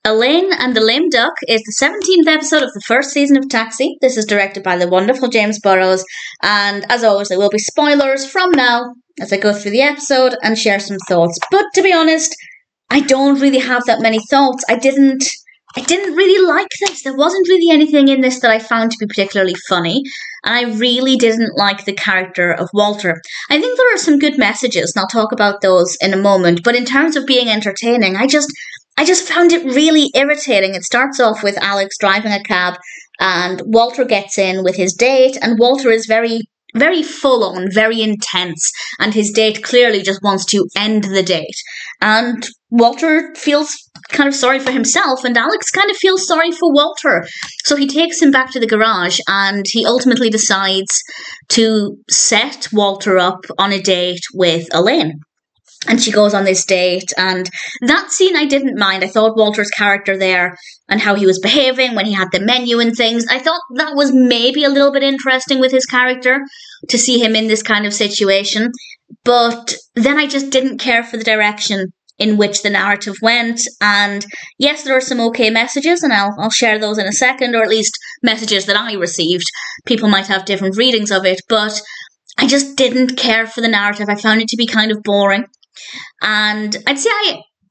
Elaine and the Lame Duck is the 17th episode of the first season of Taxi. This is directed by the wonderful James Burrows, and as always, there will be spoilers from now as I go through the episode and share some thoughts. But to be honest, I don't really have that many thoughts. I didn't really like this. There wasn't really anything in this that I found to be particularly funny, and I really didn't like the character of Walter. I think there are some good messages, and I'll talk about those in a moment, but in terms of being entertaining, I just found it really irritating. It starts off with Alex driving a cab, and Walter gets in with his date, and Walter is very, very full on, very intense, and his date clearly just wants to end the date. And Walter feels kind of sorry for himself, and Alex kind of feels sorry for Walter. So he takes him back to the garage, and he ultimately decides to set Walter up on a date with Elaine. And she goes on this date, and that scene I didn't mind. I thought Walter's character there and how he was behaving when he had the menu and things, I thought that was maybe a little bit interesting with his character, to see him in this kind of situation. But then I just didn't care for the direction in which the narrative went. And yes, there are some okay messages, and I'll share those in a second, or at least messages that I received. People might have different readings of it, but I just didn't care for the narrative. I found it to be kind of boring. And I'd say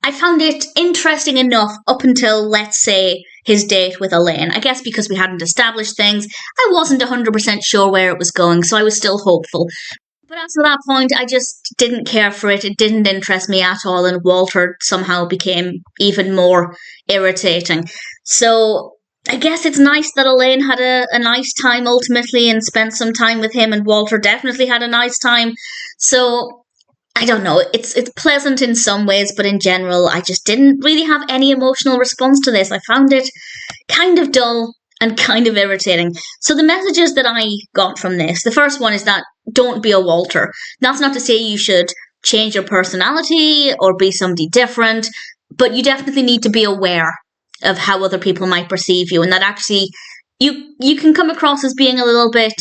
I found it interesting enough up until, let's say, his date with Elaine. I guess because we hadn't established things, I wasn't 100% sure where it was going, so I was still hopeful. But after that point, I just didn't care for it. It didn't interest me at all, and Walter somehow became even more irritating. So I guess it's nice that Elaine had a nice time ultimately and spent some time with him, and Walter definitely had a nice time. So I don't know, it's pleasant in some ways, but in general, I just didn't really have any emotional response to this. I found it kind of dull and kind of irritating. So the messages that I got from this, the first one is that don't be a Walter. That's not to say you should change your personality or be somebody different, but you definitely need to be aware of how other people might perceive you, and that actually you can come across as being a little bit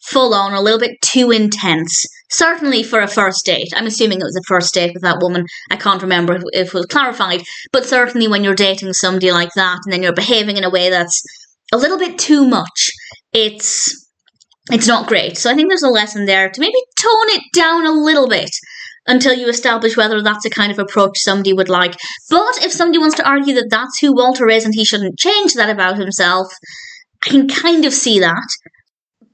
full on, a little bit too intense. Certainly for a first date. I'm assuming it was a first date with that woman. I can't remember if it was clarified. But certainly when you're dating somebody like that and then you're behaving in a way that's a little bit too much, it's not great. So I think there's a lesson there to maybe tone it down a little bit until you establish whether that's a kind of approach somebody would like. But if somebody wants to argue that that's who Walter is and he shouldn't change that about himself, I can kind of see that.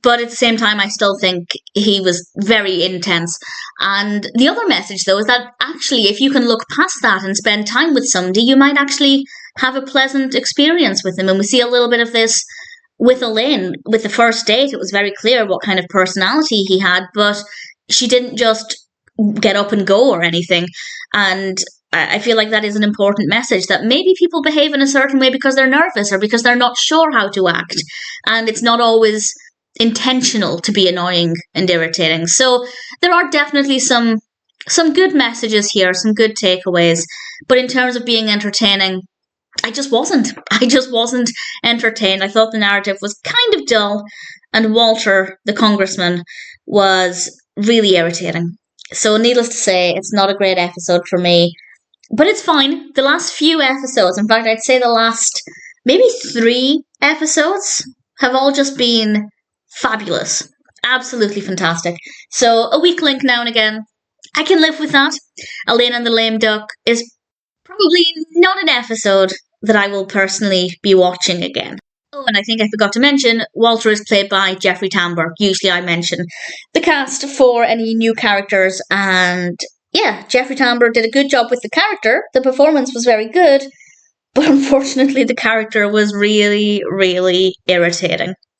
But at the same time, I still think he was very intense. And the other message, though, is that actually, if you can look past that and spend time with somebody, you might actually have a pleasant experience with them. And we see a little bit of this with Elaine. With the first date, it was very clear what kind of personality he had, but she didn't just get up and go or anything. And I feel like that is an important message, that maybe people behave in a certain way because they're nervous or because they're not sure how to act. And it's not always intentional to be annoying and irritating. So there are definitely some good messages here, some good takeaways. But in terms of being entertaining, I just wasn't entertained. I thought the narrative was kind of dull, and Walter, the Congressman, was really irritating. So needless to say, it's not a great episode for me. But it's fine. The last few episodes, in fact, I'd say the last maybe 3 episodes, have all just been fabulous. Absolutely fantastic. So a weak link now and again, I can live with that. Elaine and the Lame Duck is probably not an episode that I will personally be watching again. Oh, and I think I forgot to mention, Walter is played by Jeffrey Tambor. Usually I mention the cast for any new characters, and yeah, Jeffrey Tambor did a good job with the character. The performance was very good, but unfortunately the character was really, really irritating.